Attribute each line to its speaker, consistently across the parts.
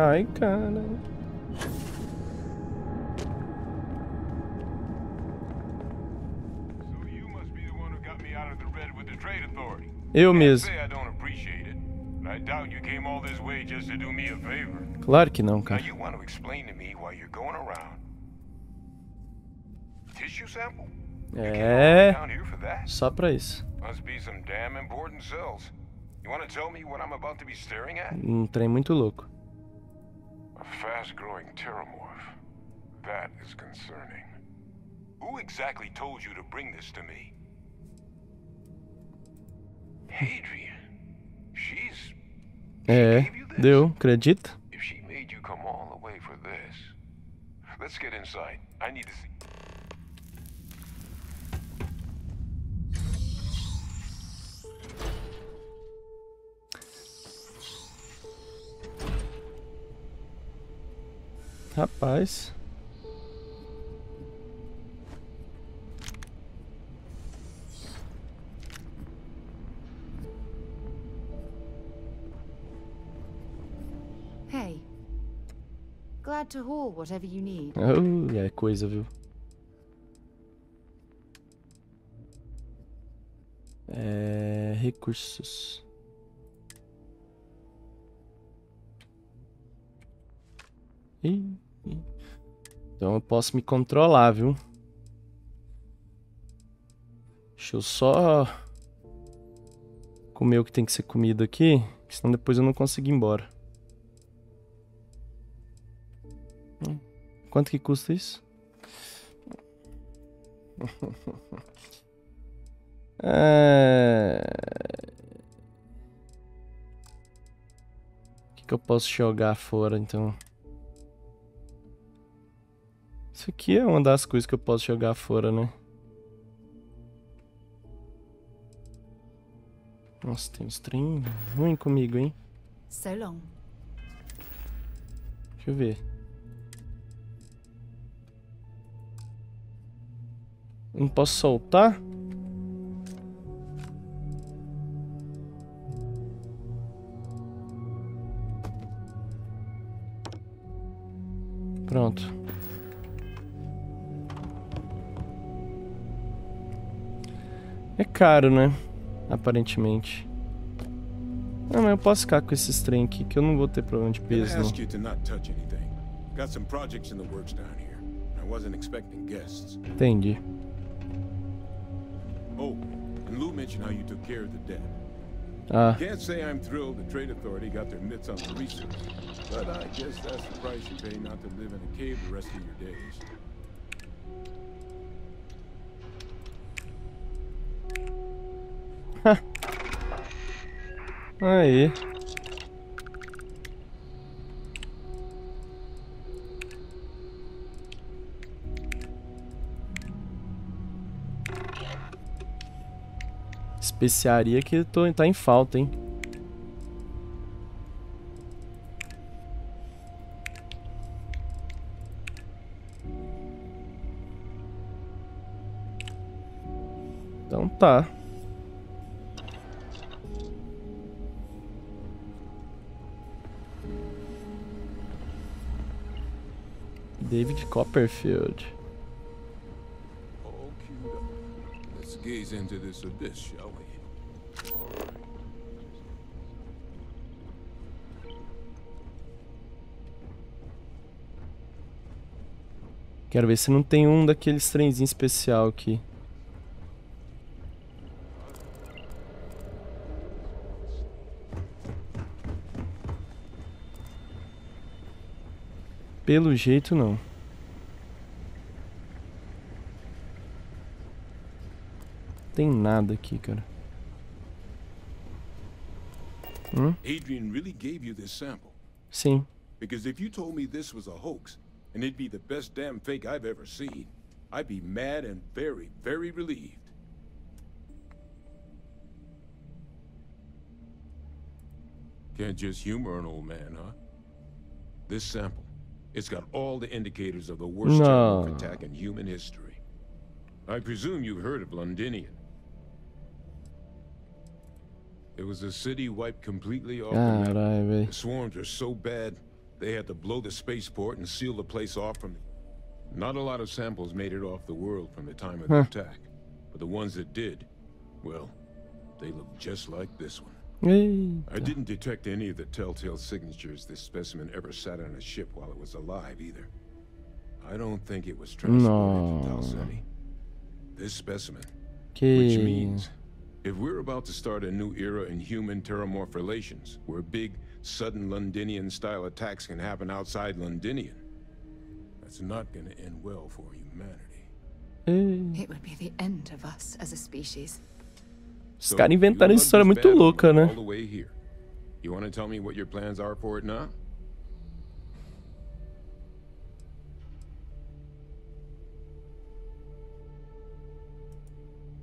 Speaker 1: Ai, cara. Eu mesmo. Claro que não, cara. É, só pra isso. Um trem muito louco.
Speaker 2: A fast-growing terrormorph. That is concerning. Who exactly told you to bring this to me? Adrian. She gave you this?
Speaker 1: Deu, acredita?
Speaker 2: If she made you come all the way for this. Let's get inside. I need to see.
Speaker 1: Rapaz.
Speaker 3: Hey. Glad to haul whatever you need.
Speaker 1: Oh, é coisa, viu? Recursos. Então eu posso me controlar, viu? Deixa eu só comer o que tem que ser comido aqui, senão depois eu não consigo ir embora. Quanto que custa isso? O que eu posso jogar fora, então? Isso aqui é uma das coisas que eu posso jogar fora, né? Nossa, tem uns trem ruim comigo, hein?
Speaker 3: So long.
Speaker 1: Deixa eu ver. Não posso soltar? Pronto. É caro, né? Aparentemente. Não, mas eu posso ficar com esses trem aqui, que eu não vou ter problema de peso, não. Entendi.
Speaker 2: Oh, and Lou mentioned how you took care of the debt. Can't say I'm thrilled the Trade Authority got their mitts on the research, but I guess that's the price you pay not to live in a cave the rest of your days.
Speaker 1: Aí. Especiaria que tá em falta, hein? Então tá. David Copperfield.
Speaker 2: All queued up. Let's gaze into this abyss, shall we?
Speaker 1: Quero ver se não tem um daqueles trenzinhos especial aqui. Pelo jeito, não. Tem nada aqui, cara.
Speaker 2: Adrian really gave you this sample?
Speaker 1: Sim.
Speaker 2: Because if you told me this was a hoax, and it'd be the best damn fake I've ever seen, I'd be mad and very, very relieved. Can't just humor an old man, huh? This sample, it's got all the indicators of the worst terrorist attack in human history. I presume you've heard of Londinium. It was a city wiped completely off the map. The swarms are so bad, They had to blow the spaceport and seal the place off from... Not a lot of samples made it off the world from the time of the attack. But the ones that did, well, they look just like this one. I didn't detect any of the telltale signatures this specimen ever sat on a ship while it was alive either. I don't think it was transported to Talseni. This specimen, which means if we're about to start a new era in human terrormorph relations, where big, sudden Londinian-style attacks can happen outside Londinian, that's not going to end well for humanity.
Speaker 3: It would be the end of us as a species.
Speaker 1: Os caras inventaram essa história muito louca, né?
Speaker 2: All the way here. You want to tell me what your plans are for it now?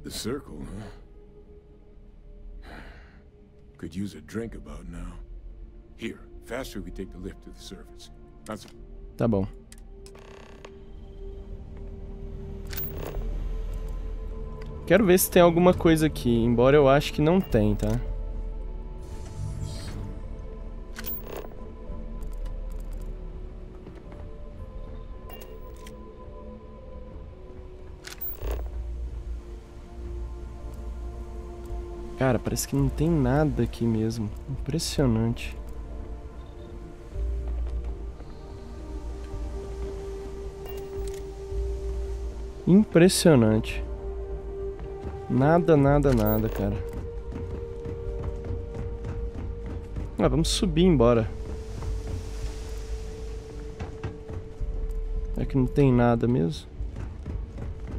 Speaker 2: The circle, huh? Could use a drink about now. Here, faster we take the lift to the surface.
Speaker 1: Tá bom. Quero ver se tem alguma coisa aqui, embora eu acho que não tem, tá? Cara, parece que não tem nada aqui mesmo. Impressionante. Impressionante. Nada, nada, nada, cara. Ah, vamos subir e ir embora. É que não tem nada mesmo.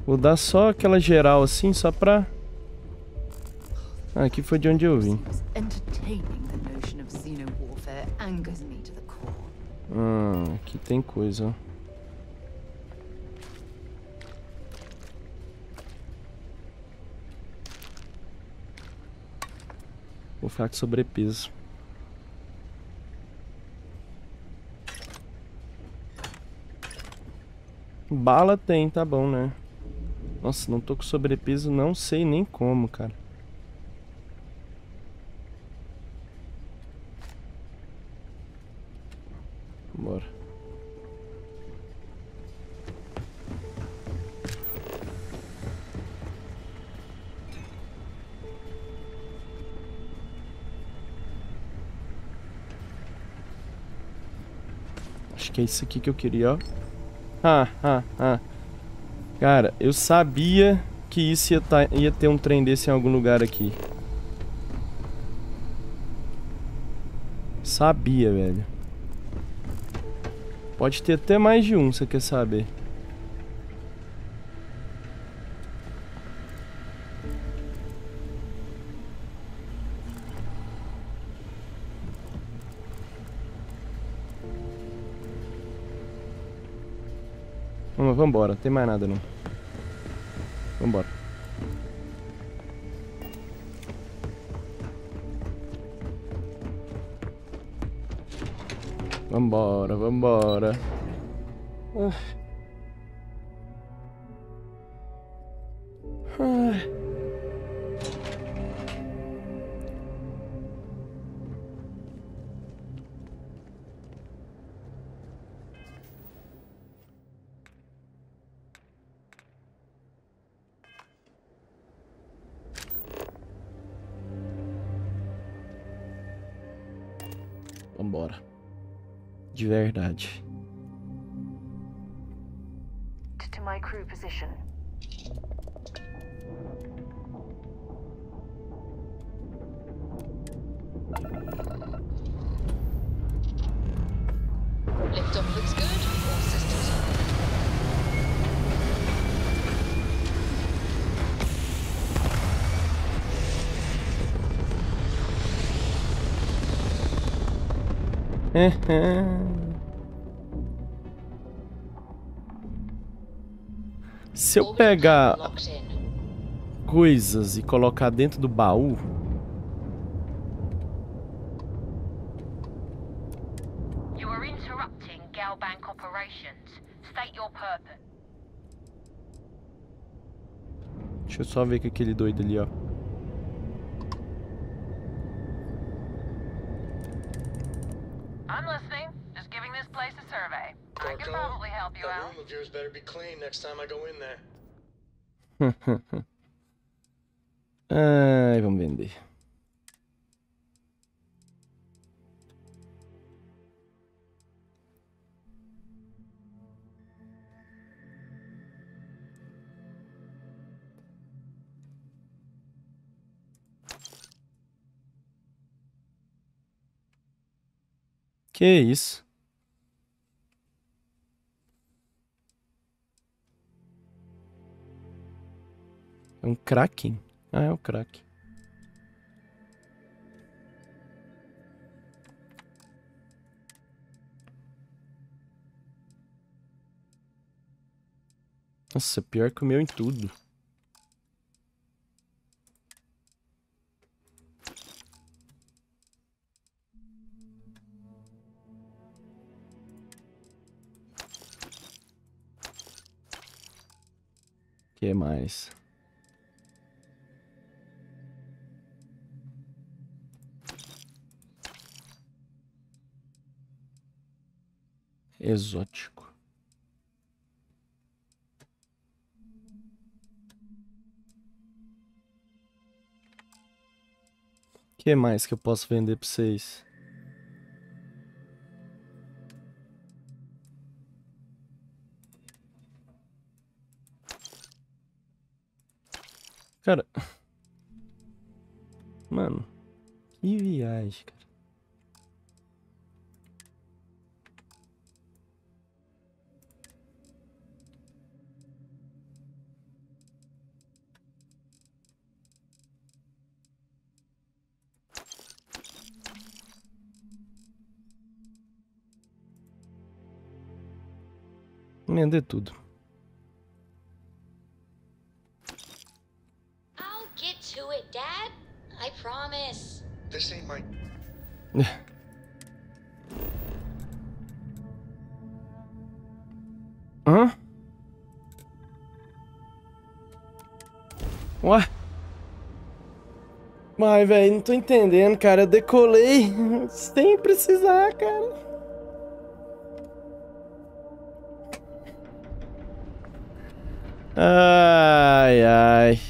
Speaker 1: Vou dar só aquela geral assim, só pra... Ah, aqui foi de onde eu vim. Aqui tem coisa, ó. Vou ficar com sobrepeso. Bala tem, tá bom, né? Nossa, não tô com sobrepeso, não sei nem como, cara. Bora. Acho que é isso aqui que eu queria, ó. Cara, eu sabia que isso ia ter um trem desse em algum lugar aqui. Sabia, velho. Pode ter até mais de um, você quer saber? Vambora, não tem mais nada não. Vambora. Vambora, vambora. Vambora. De verdade.
Speaker 4: To my crew position.
Speaker 5: Liftoff looks good. All systems on.
Speaker 1: Se eu pegar coisas e colocar dentro do baú,
Speaker 5: You are interrupting Galbank operations. State your purpose.
Speaker 1: deixa eu só ver com aquele doido ali, ó.
Speaker 5: I'm listening. Just giving
Speaker 6: of yours better be clean next time I go in there.
Speaker 1: Ai, vamos vender. Que isso? É um Kraken? Ah, é o Kraken. Nossa, pior que o meu em tudo. Que mais? Exótico. Que mais que eu posso vender pra vocês? Cara... Mano, que viagem, cara. Vender tudo.
Speaker 7: I'll get to it, Dad. I promise.
Speaker 6: This ain't my...
Speaker 1: Hã? Ué? Mas, velho, não tô entendendo, cara. Eu decolei sem precisar, cara. Ai, ai.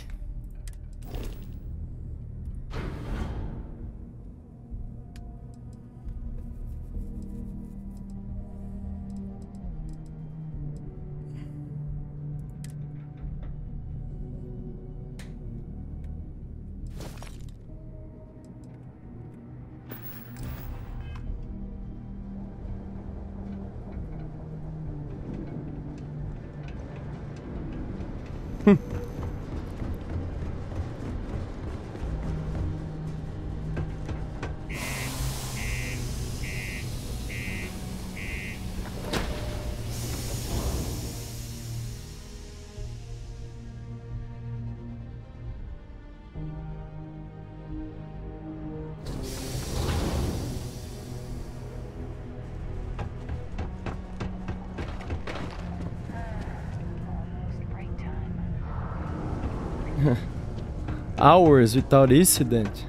Speaker 1: Hours without incident.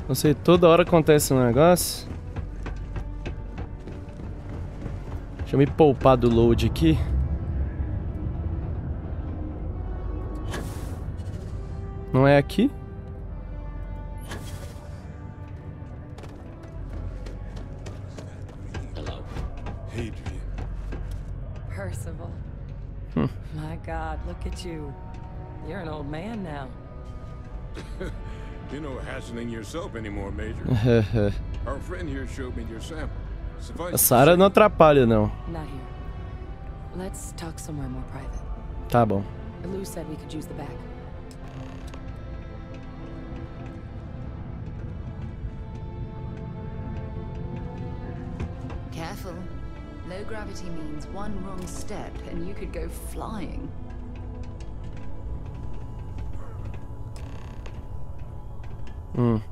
Speaker 1: Não sei, toda hora acontece um negócio. Deixa eu me poupar do load aqui. Não é aqui?
Speaker 8: Hello. Adrian.
Speaker 9: Percival. My God, look at you. You're an old man now.
Speaker 2: You're no hassling yourself anymore, Major. Our friend here showed me your sample.
Speaker 1: A Sarah não atrapalha, não.
Speaker 9: Not here. Let's talk somewhere more private.
Speaker 1: Tá bom.
Speaker 9: Lou said we could use the back.
Speaker 3: Careful. Low gravity means one wrong step and you could go flying.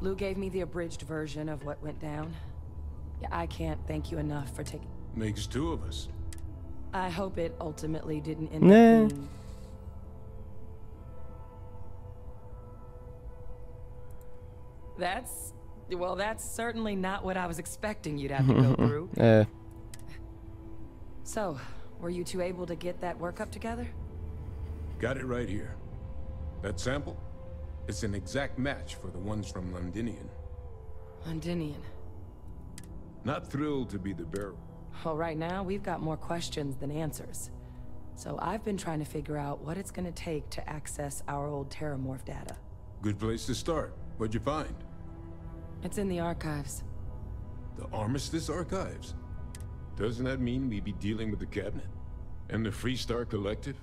Speaker 9: Lou gave me the abridged version of what went down. Yeah, I can't thank you enough for taking...
Speaker 2: Makes two of us.
Speaker 9: I hope it ultimately didn't end up being... Well, that's certainly not what I was expecting you'd have to go through.
Speaker 1: É.
Speaker 9: So, Were you two able to get that workup together?
Speaker 2: Got it right here. That sample? It's an exact match for the ones from Londinian.
Speaker 9: Londinian.
Speaker 2: Not thrilled to be the bearer.
Speaker 9: Well, right now, we've got more questions than answers. So I've been trying to figure out what it's gonna take to access our old Terrormorph data.
Speaker 2: Good place to start. What'd you find?
Speaker 9: It's in the archives.
Speaker 2: The Armistice Archives? Doesn't that mean we'd be dealing with the cabinet? And the Freestar Collective?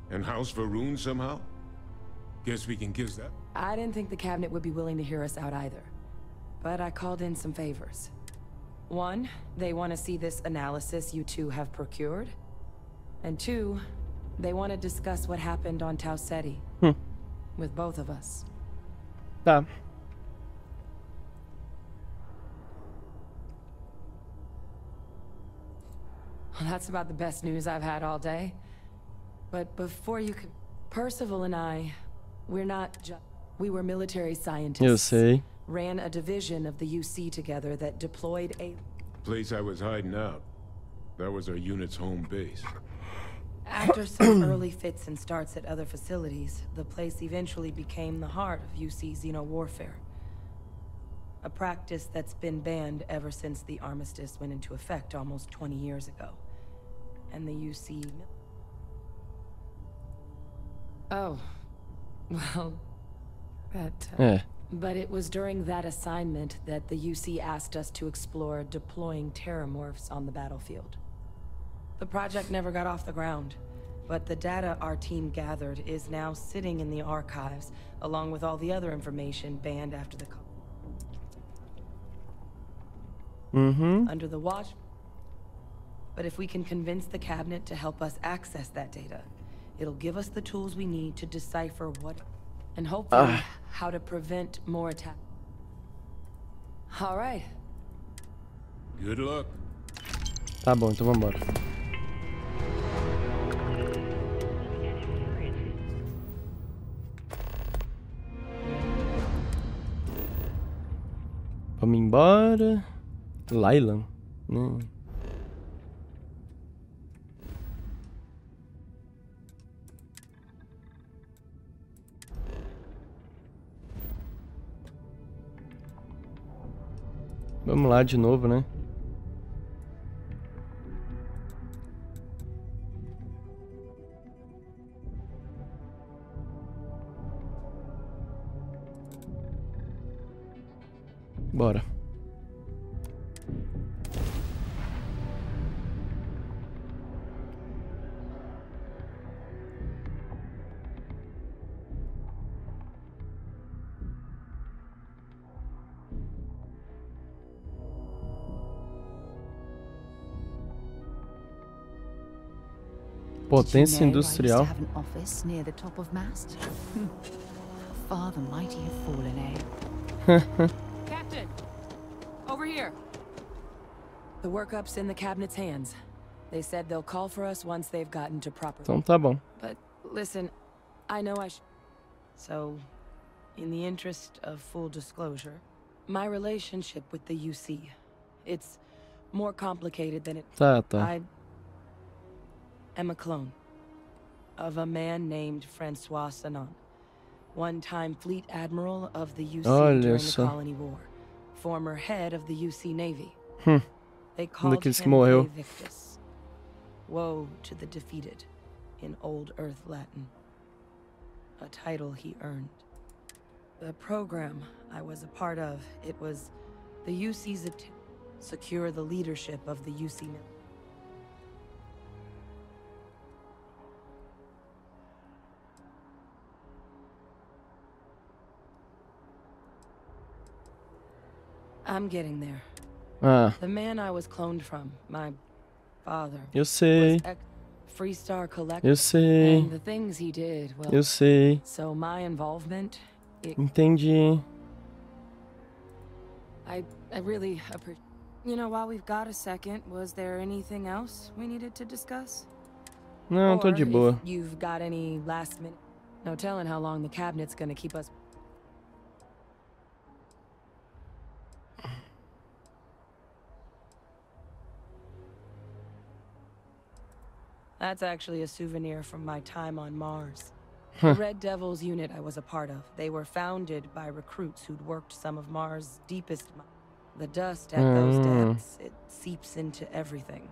Speaker 2: And House Varun somehow? Guess we can kiss that.
Speaker 9: I didn't think the cabinet would be willing to hear us out either. But I called in some favors. One, they want to see this analysis you two have procured. And two, they want to discuss what happened on Tau Ceti. With both of us.
Speaker 1: Tá.
Speaker 9: Well, that's about the best news I've had all day. But before you could... Percival and I, we're not just... We were military scientists.
Speaker 1: Eu sei.
Speaker 9: Ran a division of the UC together that deployed a...
Speaker 2: Place I was hiding out. That was our unit's home base.
Speaker 9: After some early fits and starts at other facilities, the place eventually became the heart of UC xeno-warfare. A practice that's been banned ever since the armistice went into effect almost 20 years ago. And the UC... Oh. Well... But it was during that assignment that the UC asked us to explore deploying terrormorphs on the battlefield. The project never got off the ground, but the data our team gathered is now sitting in the archives, along with all the other information banned after the... Under the watch... But if we can convince the cabinet to help us access that data, it'll give us the tools we need to decipher what... And hopefully, how to prevent more attacks. All right.
Speaker 2: Good luck.
Speaker 1: Tá bom, então vambora. Vamos embora. Lylan, né? Vamos lá de novo, né? Bora. Potência industrial.
Speaker 3: I used to have an office near the top of mast. Far the mighty have fallen, eh?
Speaker 9: Captain! Over here! The workup's in the cabinet's hands. They said they'll call for us once they've gotten to proper...
Speaker 1: Então tá bom.
Speaker 9: But listen, I know I should... So, in the interest of full disclosure, my relationship with the UC, it's more complicated than it...
Speaker 1: Tá.
Speaker 9: I am a clone of a man named Francois Sanon, one-time fleet admiral of the UC during the Colony War, former head of the UC Navy. They called him Victus. Woe to the defeated, in Old Earth Latin. A title he earned. The program I was a part of, it was the UC's attempt to secure the leadership of the UC military. I'm getting there. The man I was cloned from, my father.
Speaker 1: Eu sei.
Speaker 9: Freestar Collective.
Speaker 1: Eu sei.
Speaker 9: And the things he did, well.
Speaker 1: Eu sei.
Speaker 9: So my involvement.
Speaker 1: Entendi.
Speaker 9: I really appreciate. You know, while we've got a second, was there anything else we needed to discuss?
Speaker 1: Não, tô de boa.
Speaker 9: If you've got any last minute. No telling how long the cabinet's gonna keep us. That's actually a souvenir from my time on Mars. The Red Devils unit I was a part of. They were founded by recruits who'd worked some of Mars' deepest mines. The dust at those depths, it seeps into everything.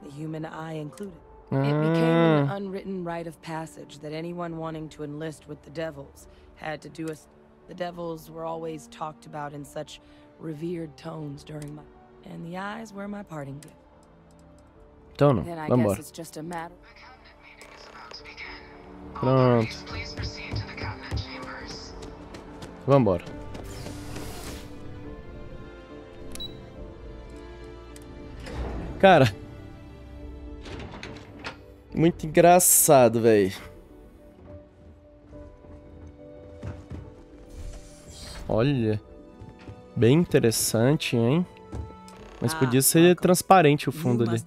Speaker 9: The human eye included. It became an unwritten rite of passage that anyone wanting to enlist with the Devils had to do. The Devils were always talked about in such revered tones during my... And the eyes were my parting gift.
Speaker 1: Então não,
Speaker 9: Then I
Speaker 1: vambora.
Speaker 9: guess it's just a matter...
Speaker 1: Pronto. Vambora. Cara, muito engraçado, velho. Olha, bem interessante, hein? Mas podia ser transparente o fundo ali.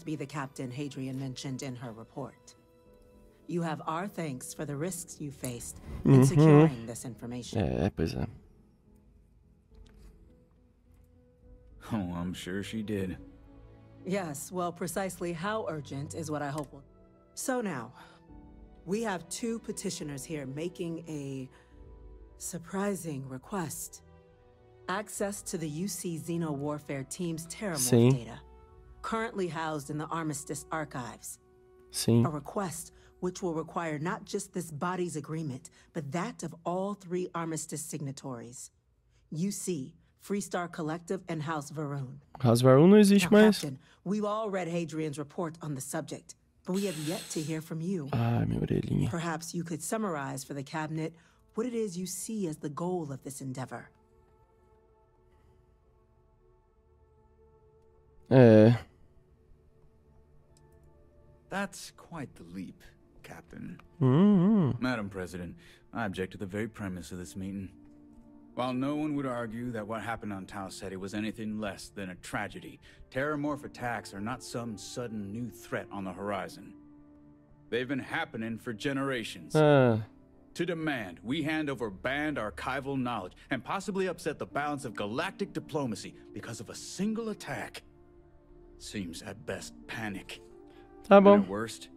Speaker 10: You have our thanks for the risks you faced in securing this information.
Speaker 1: É, pois é.
Speaker 8: Oh, I'm sure she did.
Speaker 10: Yes, well, precisely how urgent is what I hope will. So now, we have two petitioners here making a surprising request. Access to the UC Xeno Warfare Team's TERRORMORFO data, currently housed in the Armistice archives.
Speaker 1: Sim.
Speaker 10: A request which will require not just this body's agreement, but that of all three Armistice signatories. UC, Freestar Collective, and House Varun.
Speaker 1: House Varun não existe mais.
Speaker 10: Captain, we've all read Hadrian's report on the subject, but we have yet to hear from you.
Speaker 1: Ai, minha orelhinha.
Speaker 10: Perhaps you could summarize for the cabinet what it is you see as the goal of this endeavor.
Speaker 8: That's quite the leap, Captain.
Speaker 1: Mm-hmm.
Speaker 8: Madam President, I object to the very premise of this meeting. While no one would argue that what happened on Tau Ceti was anything less than a tragedy, terrormorph attacks are not some sudden new threat on the horizon. They've been happening for generations. To demand we hand over banned archival knowledge and possibly upset the balance of galactic diplomacy because of a single attack seems at best panic.
Speaker 1: Tá bom.
Speaker 8: And at worst,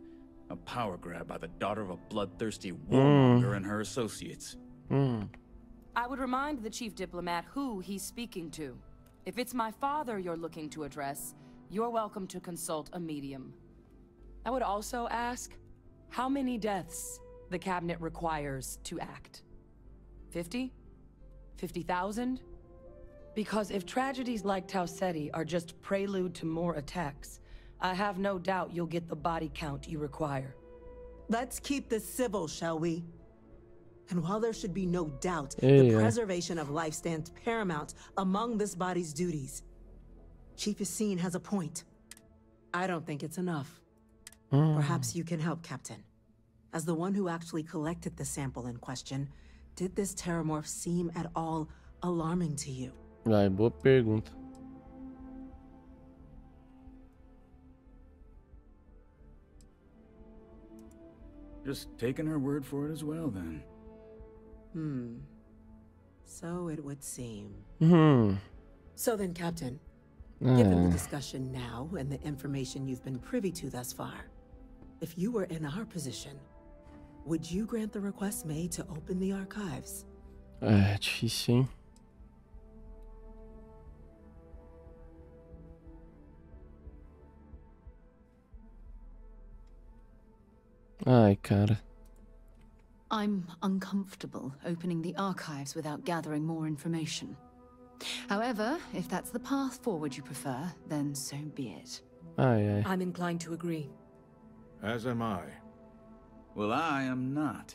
Speaker 8: a power grab by the daughter of a bloodthirsty warmonger and her associates.
Speaker 9: I would remind the chief diplomat who he's speaking to. If it's my father you're looking to address, you're welcome to consult a medium. I would also ask how many deaths the cabinet requires to act. 50? 50,000? Because if tragedies like Tau Ceti are just prelude to more attacks, I have no doubt you'll get the body count you require.
Speaker 10: Let's keep this civil, shall we? And while there should be no doubt, the preservation of life stands paramount among this body's duties. Chief Yassine has a point. I don't think it's enough. Perhaps you can help, Captain. As the one who actually collected the sample in question, did this terrormorph seem at all alarming to you?
Speaker 1: Ai, boa pergunta.
Speaker 8: Just taking her word for it as well, then.
Speaker 10: So it would seem.
Speaker 1: Hmm.
Speaker 10: So then, Captain, given the discussion now and the information you've been privy to thus far, if you were in our position, would you grant the request made to open the archives?
Speaker 1: É difícil, hein? Ai, cara.
Speaker 3: I'm uncomfortable opening the archives without gathering more information. However, if that's the path forward you prefer, then so be it.
Speaker 1: Ai, ai.
Speaker 9: I'm inclined to agree.
Speaker 2: As am I.
Speaker 8: Well, I am not.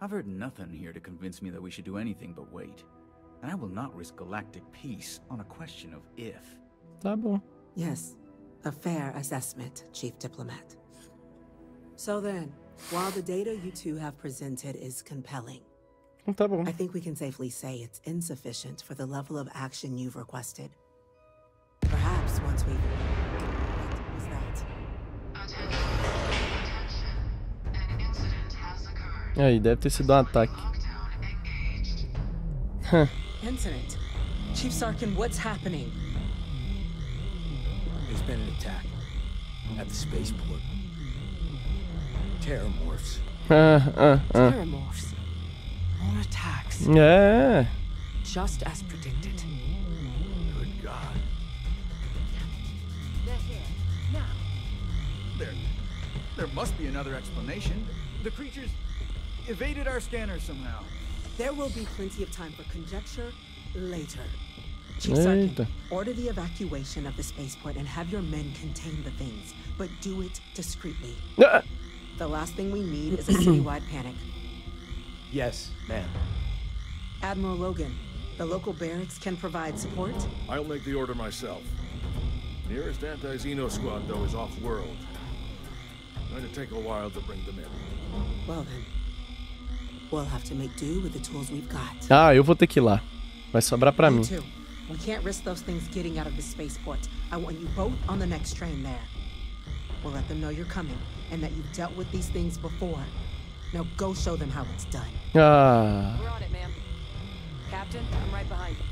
Speaker 8: I've heard nothing here to convince me that we should do anything but wait. And I will not risk galactic peace on a question of if.
Speaker 1: Tá bom.
Speaker 10: Yes, a fair assessment, Chief Diplomat. So then, while the data you two have presented is compelling,
Speaker 1: Tá bom.
Speaker 10: I think we can safely say it's insufficient for the level of action you've requested. Perhaps once we... What was that?
Speaker 1: Aí, deve ter sido ataque.
Speaker 10: Incident. Chief Sarkin, what's happening?
Speaker 6: There's been an attack at the spaceport.
Speaker 11: Terrormorphs.
Speaker 9: Terrormorphs. More attacks.
Speaker 1: É.
Speaker 9: Just as predicted.
Speaker 11: Good God.
Speaker 9: They're here. Now.
Speaker 8: There must be another explanation. The creatures evaded our scanner somehow.
Speaker 10: There will be plenty of time for conjecture later. Chief Sergeant, order the evacuation of the spaceport and have your men contain the things, but do it discreetly. The last thing we need is a citywide panic.
Speaker 11: Yes, ma'am.
Speaker 10: Admiral Logan, the local barracks can provide support?
Speaker 12: I'll make the order myself. Nearest anti-Xeno squad, though, is off-world. Going to take a while to bring them in.
Speaker 10: Well then, we'll have to make do with the tools we've got.
Speaker 1: Ah, eu vou ter que ir lá. Vai sobrar pra mim.
Speaker 10: Too. We can't risk those things getting out of the spaceport. I want you both on the next train there. We'll let them know you're coming and that you've dealt with these things before. Now go show them how it's done.
Speaker 1: Ah.
Speaker 9: We're on it, ma'am. Captain, I'm right behind you.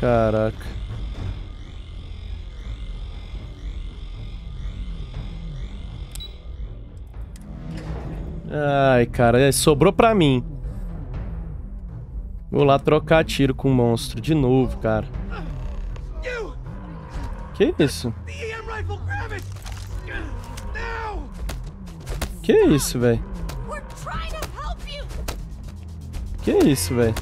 Speaker 1: Caraca. Ai, cara, sobrou pra mim. Vou lá trocar tiro com o monstro de novo, cara. Que isso? Que isso, velho? Que isso, velho?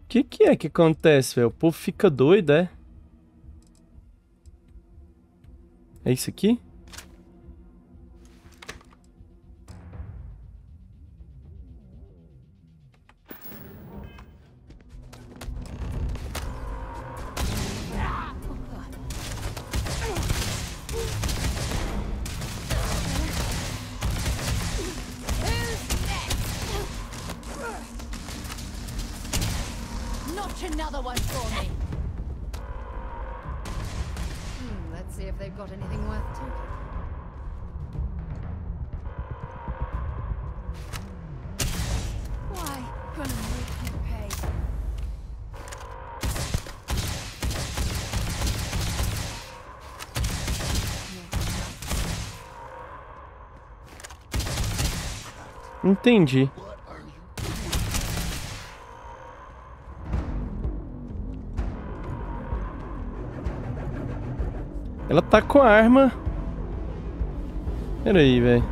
Speaker 1: Que é que acontece, velho? O povo fica doido, é? É isso aqui?
Speaker 3: Another one for me. Let's see if they've got anything worth taking. Why? Gonna make you pay.
Speaker 1: Entendi. Ela tá com a arma. Pera aí, velho.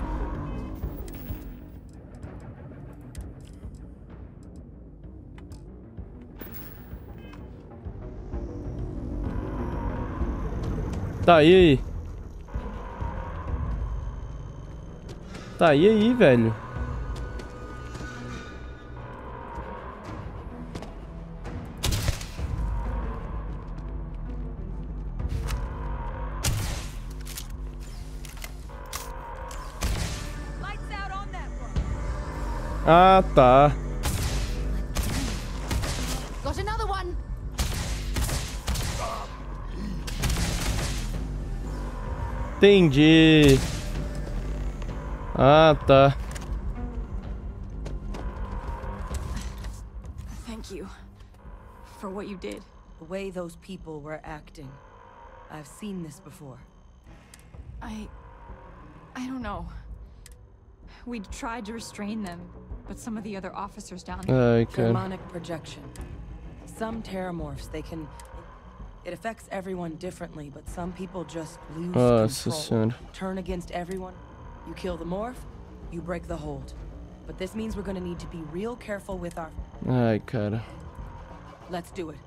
Speaker 1: Tá, e aí? Tá, e aí, velho? Ah, tá.
Speaker 3: Got another one.
Speaker 1: Entendi. Ah, tá.
Speaker 13: Thank you for what you did.
Speaker 9: The way those people were acting. I've seen this before.
Speaker 13: I don't know. We tried to restrain them, but some of the other officers down there...
Speaker 9: Demonic projection. Some terrormorphs, they can... It affects everyone differently, but some people just lose control. Turn against everyone. You kill the morph, you break the hold. But this means we're gonna need to be real careful with our...
Speaker 1: Ai, cara.
Speaker 9: Let's do it.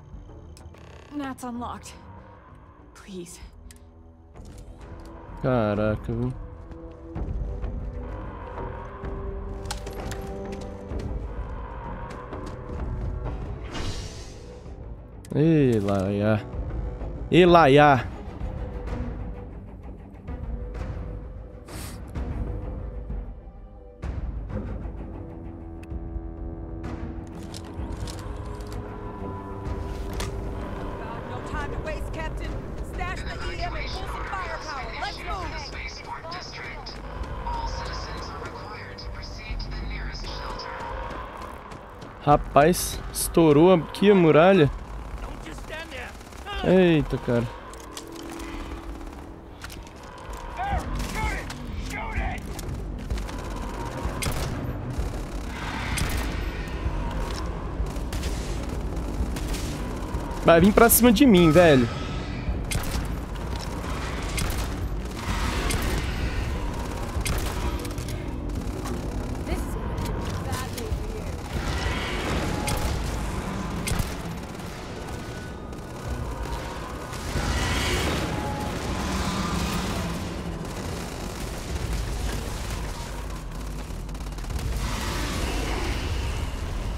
Speaker 13: That's unlocked. Please.
Speaker 1: Caraca, viu? Elaia. Elaia.
Speaker 9: No time to waste, Captain. Stash the EM and pull some firepower. Let's move.
Speaker 14: Spaceport district. All citizens are required to
Speaker 1: Rapaz, estourou aqui a muralha. Eita, cara. Vai vir pra cima de mim, velho.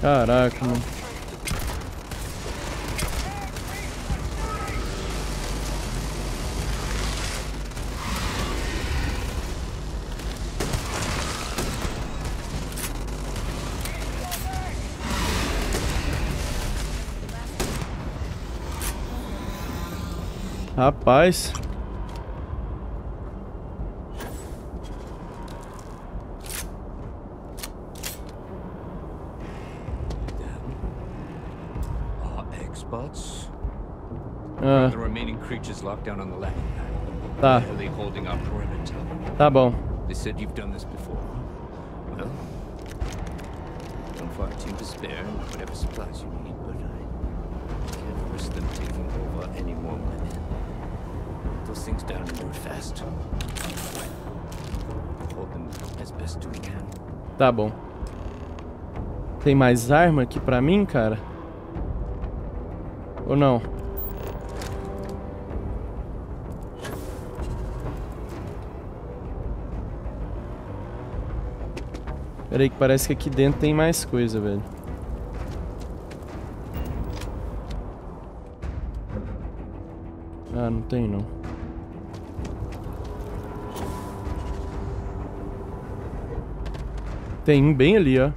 Speaker 1: Caraca, mano. Rapaz.
Speaker 14: The remaining creatures locked down on the landing pad.
Speaker 1: Tá.
Speaker 14: Barely holding our perimeter.
Speaker 1: Tá bom.
Speaker 14: They said you've done this before. Well, don't fire a team to spare whatever supplies you need, but I can't risk them taking over any more women. Put those things down and do it fast. Hold them as best we can.
Speaker 1: Tá bom. Tem mais arma aqui pra mim, cara? Ou não? Pera aí que parece que aqui dentro tem mais coisa, velho. Ah, não tem não. Tem um bem ali, ó.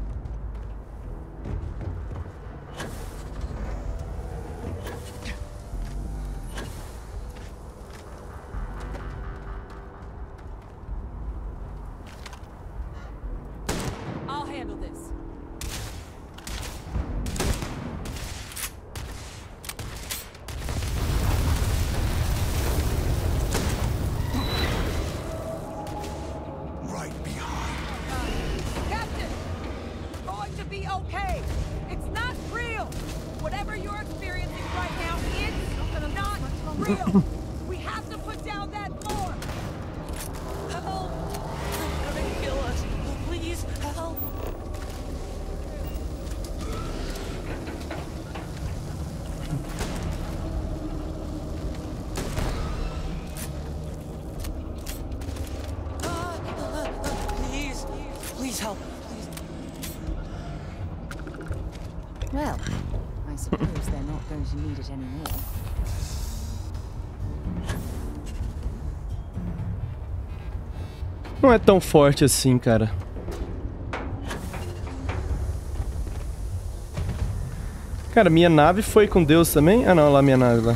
Speaker 3: Well, I suppose they're not going to need it anymore.
Speaker 1: Não é tão forte assim, cara. Cara, minha nave foi com Deus também? Ah, não, lá minha nave lá.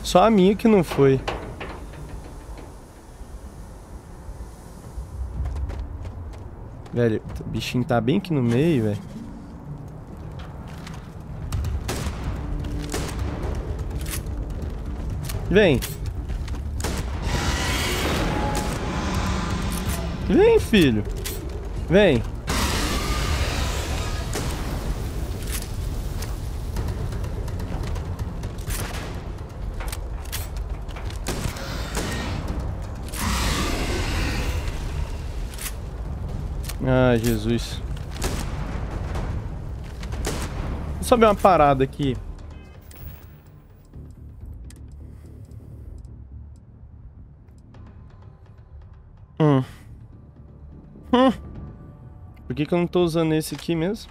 Speaker 1: Só a minha que não foi. Velho, o bichinho tá bem aqui no meio, velho. Vem. Vem, filho. Vem. Ah, Jesus. Vou só ver uma parada aqui. Por que eu não tô usando esse aqui mesmo?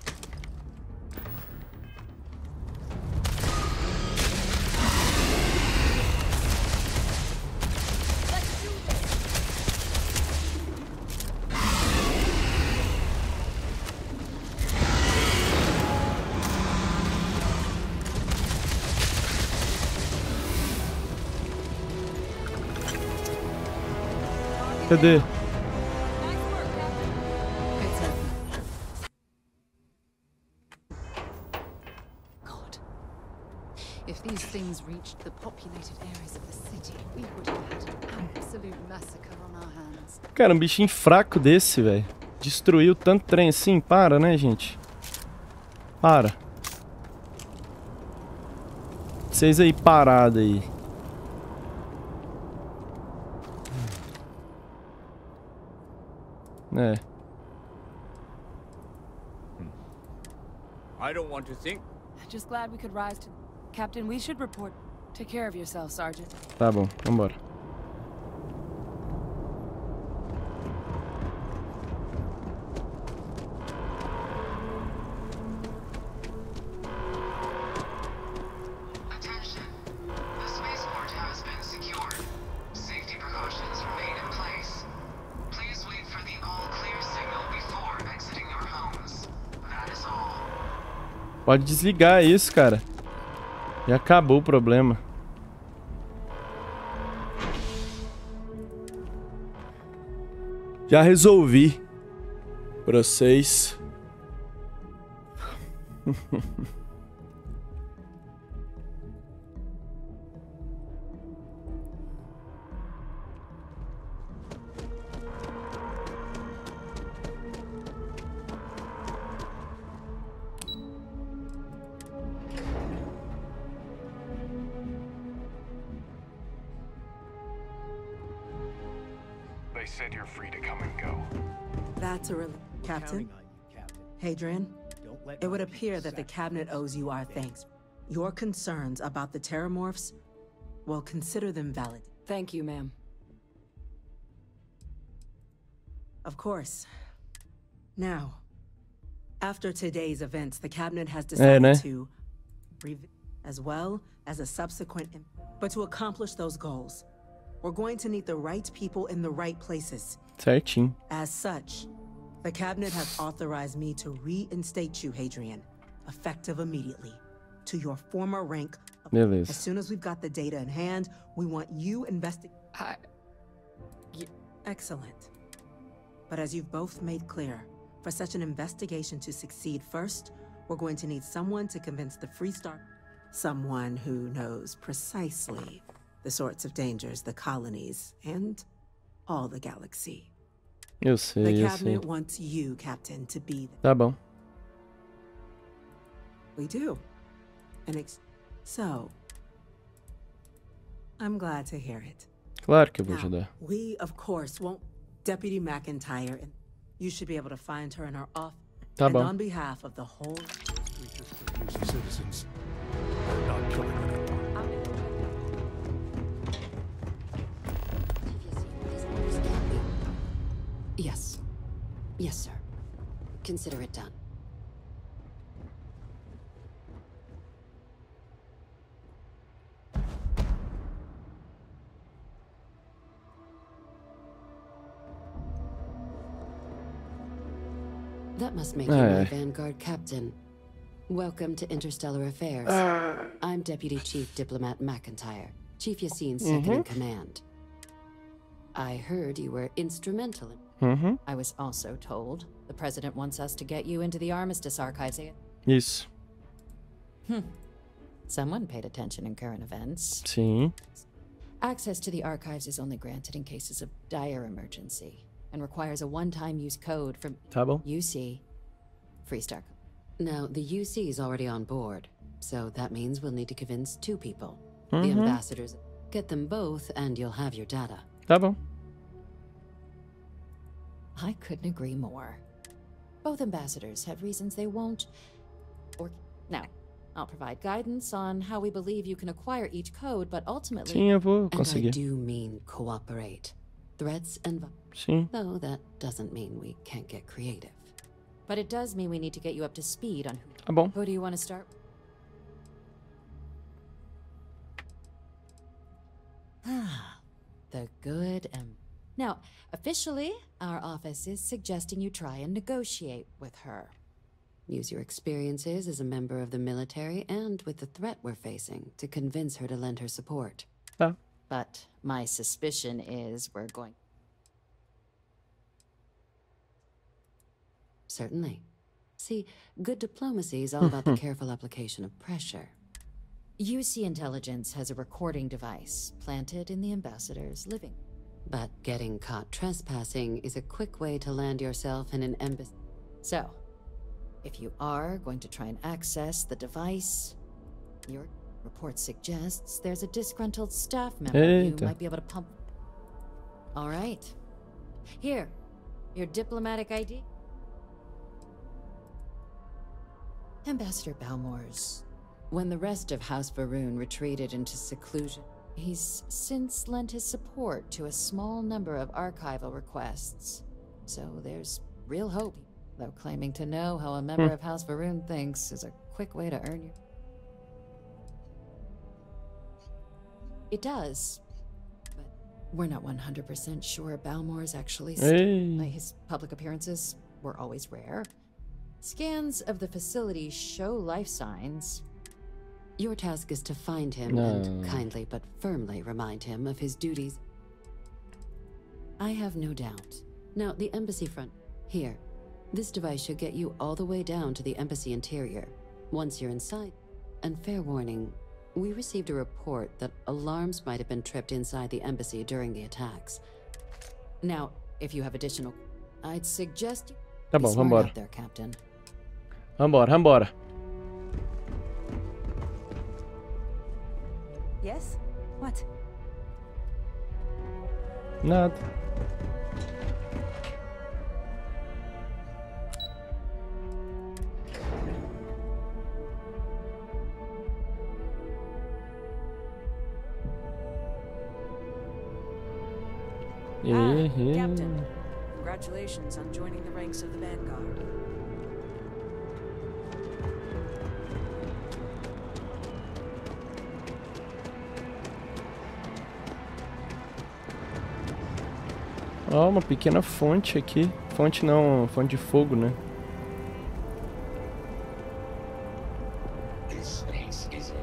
Speaker 1: Cadê?
Speaker 3: If these things reached the populated areas of the city, we would have had an absolute massacre on our hands.
Speaker 1: Cara, um bichinho fraco desse, velho. Destruiu tanto trem assim. Para, né, gente? Para. Vocês aí parados aí. É.
Speaker 8: I don't want to think.
Speaker 9: Just glad we could rise to... Captain, we should report. Take care of yourself, Sergeant.
Speaker 1: Tá bom, vambora. Pode desligar isso, cara. Já acabou o problema. Já resolvi. Pra vocês.
Speaker 15: They said you're free to come and go.
Speaker 10: That's a relief, Captain. Hadrian, it would appear that the cabinet owes you our thanks. Your concerns about the Terrormorphs, well, consider them valid.
Speaker 9: Thank you, ma'am.
Speaker 10: Of course. Now, after today's events, the cabinet has decided to as well as a subsequent, but to accomplish those goals, we're going to need the right people in the right places.
Speaker 1: Certinho.
Speaker 10: As such, the cabinet has authorized me to reinstate you, Hadrian, effective immediately, to your former rank.
Speaker 1: Beleza.
Speaker 10: As soon as we've got the data in hand, we want you Excellent. But as you've both made clear, for such an investigation to succeed first, we're going to need someone to convince the Free Star, someone who knows precisely the sorts of dangers the colonies and all the galaxy.
Speaker 1: Eu sei,
Speaker 10: The
Speaker 1: eu
Speaker 10: cabinet
Speaker 1: sei.
Speaker 10: wants you, Captain, to be the...
Speaker 1: Tá bom.
Speaker 10: We do. So, I'm glad to hear it.
Speaker 1: Claro que eu vou ajudar.
Speaker 10: We, of course, won't... Deputy McIntyre, you should be able to find her in her office.
Speaker 1: Tá
Speaker 10: and
Speaker 1: bom.
Speaker 10: on behalf of the whole...
Speaker 12: Citizens are not killing anyone.
Speaker 16: Yes. Yes, sir. Consider it done. That must make you my Vanguard captain. Welcome to Interstellar Affairs. I'm Deputy Chief Diplomat McIntyre, Chief Yassine's second in command. I heard you were instrumental in... I was also told the President wants us to get you into the Armistice archives.
Speaker 1: Isso.
Speaker 16: Someone paid attention in current events.
Speaker 1: Sim.
Speaker 16: Access to the archives is only granted in cases of dire emergency and requires a one-time use code from
Speaker 1: Tá bom.
Speaker 16: UC. Freestar. Now, the UC is already on board, so that means we'll need to convince two people. The ambassadors. Get them both and you'll have your data.
Speaker 1: Tá bom.
Speaker 16: I couldn't agree more. Both ambassadors have reasons they won't. Now, I'll provide guidance on how we believe you can acquire each code, but ultimately...
Speaker 1: Sim, eu vou
Speaker 16: And I
Speaker 1: conseguir.
Speaker 16: do mean cooperate. Threats and...
Speaker 1: Sim.
Speaker 16: Though that doesn't mean we can't get creative. But it does mean we need to get you up to speed on
Speaker 1: Tá bom.
Speaker 16: who do you want to start? The good and... Now, officially, our office is suggesting you try and negotiate with her. Use your experiences as a member of the military and with the threat we're facing to convince her to lend her support.
Speaker 1: Tá.
Speaker 16: But my suspicion is we're going... Certainly. See, good diplomacy is all about the careful application of pressure. UC Intelligence has a recording device planted in the ambassador's living. But getting caught trespassing is a quick way to land yourself in an embassy. So, if you are going to try and access the device, your report suggests there's a disgruntled staff member you might be able to pump. All right. Here, your diplomatic ID. Ambassador Balmore's. When the rest of House Varun retreated into seclusion, he's since lent his support to a small number of archival requests. So there's real hope, though claiming to know how a member of House Varun thinks is a quick way to earn your... It does, but we're not 100% sure Balmore's actually... His public appearances were always rare. Scans of the facility show life signs. Your task is to find him and kindly but firmly remind him of his duties. I have no doubt. Now, the embassy front. Here. This device should get you all the way down to the embassy interior. Once you're inside, and fair warning, we received a report that alarms might have been tripped inside the embassy during the attacks. Now, if you have additional... I'd suggest you be smart out there, Captain.
Speaker 1: Vambora.
Speaker 9: Yes? What?
Speaker 1: Nada.
Speaker 9: Captain, congratulations on joining the ranks of the Vanguard.
Speaker 1: Ó, uma pequena fonte aqui. Fonte não, fonte de fogo, né?
Speaker 15: This space is a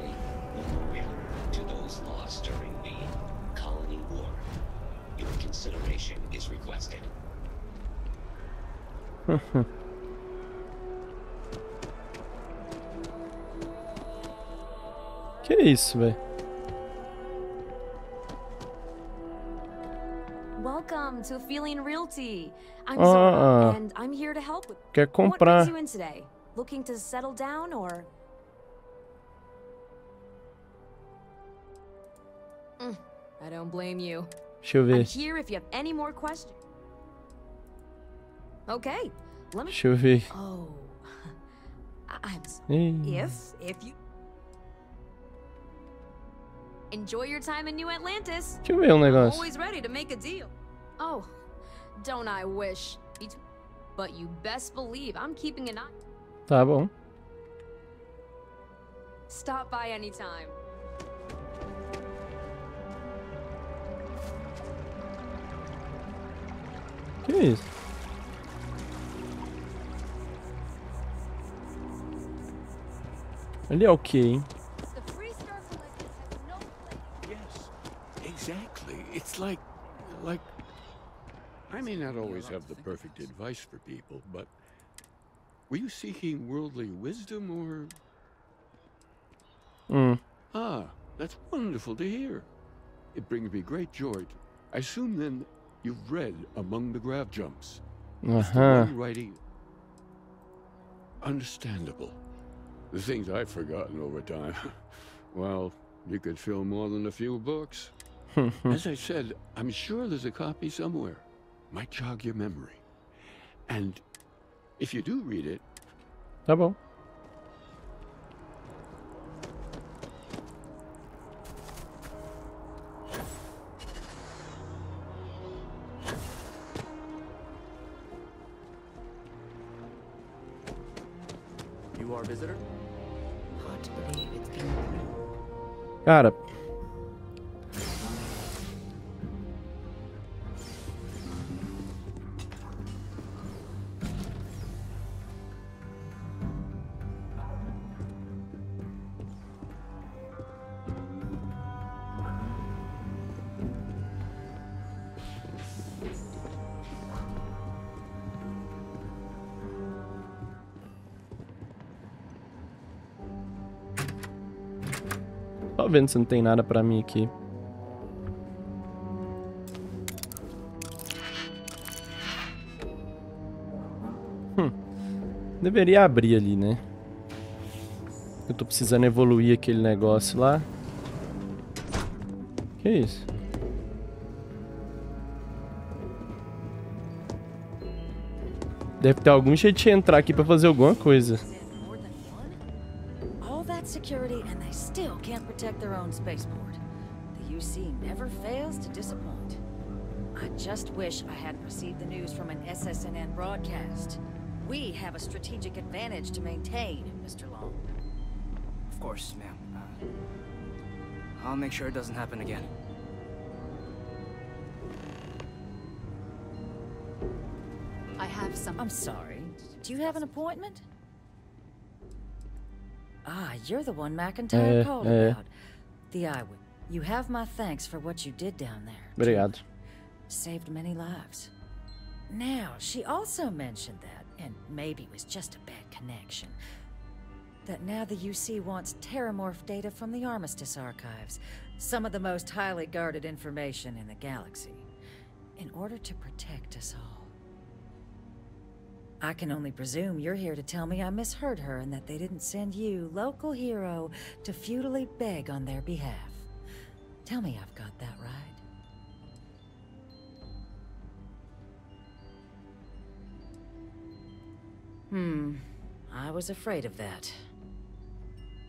Speaker 15: memorial to those lost during the colony war. Your consideration is requested.
Speaker 1: Que isso, velho?
Speaker 17: Welcome to Feeling Realty. I'm Zora, and I'm here to help with.
Speaker 1: Quer comprar?
Speaker 17: What brings you in today? Looking to settle down or? I don't blame you.
Speaker 1: Deixa eu ver.
Speaker 17: I'm here if you have any more questions. Okay, let me.
Speaker 1: Deixa eu ver.
Speaker 17: Oh, I'm sorry. If you enjoy your time in New Atlantis.
Speaker 1: Deixa eu ver negócio.
Speaker 17: I'm always ready to make a deal. Oh, don't I wish? But you best believe I'm keeping an eye.
Speaker 1: Tá bom.
Speaker 17: Stop by anytime.
Speaker 1: Que isso? Ali é o que, hein?
Speaker 2: Yes, exactly. It's like... I may not always have the perfect advice for people, but were you seeking worldly wisdom or... Ah, that's wonderful to hear. It brings me great joy. I assume then you've read Among the Grav Jumps. It's the one writing... Understandable. The things I've forgotten over time. Well, you could fill more than a few books. As I said, I'm sure there's a copy somewhere. Might jog your memory. And if you do read it...
Speaker 1: Tá bom.
Speaker 11: You are a visitor?
Speaker 16: Hard to believe it's been...
Speaker 1: Cara. Só vendo se não tem nada pra mim aqui. Deveria abrir ali, né? Eu tô precisando evoluir aquele negócio lá. Que isso? Deve ter algum jeito de entrar aqui pra fazer alguma coisa.
Speaker 18: All that security and they still can't protect their own spaceport. The UC never fails to disappoint. I just wish I hadn't received the news from an SSNN broadcast. We have a strategic advantage to maintain, Mr. Long.
Speaker 11: Of course, ma'am. I'll make sure it doesn't happen again.
Speaker 17: I have some...
Speaker 18: I'm sorry. Do you have an appointment? Ah, you're the one McIntyre called about. The eyewitness. You have my thanks for what you did down there.
Speaker 1: Obrigado.
Speaker 18: Saved many lives. Now, she also mentioned that, and maybe it was just a bad connection, that now the UC wants terrormorph data from the Armistice archives, some of the most highly guarded information in the galaxy, in order to protect us all. I can only presume you're here to tell me I misheard her and that they didn't send you, local hero, to futilely beg on their behalf. Tell me I've got that right. I was afraid of that.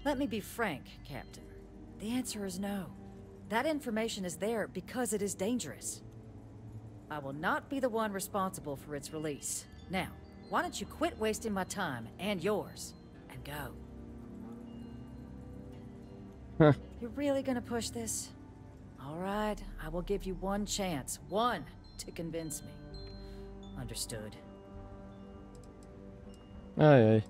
Speaker 18: Let me be frank, Captain. The answer is no. That information is there because it is dangerous. I will not be the one responsible for its release. Now, why don't you quit wasting my time and yours, and go? You're really gonna push this? All right, I will give you one chance, one, to convince me. Understood.
Speaker 1: Aye, aye.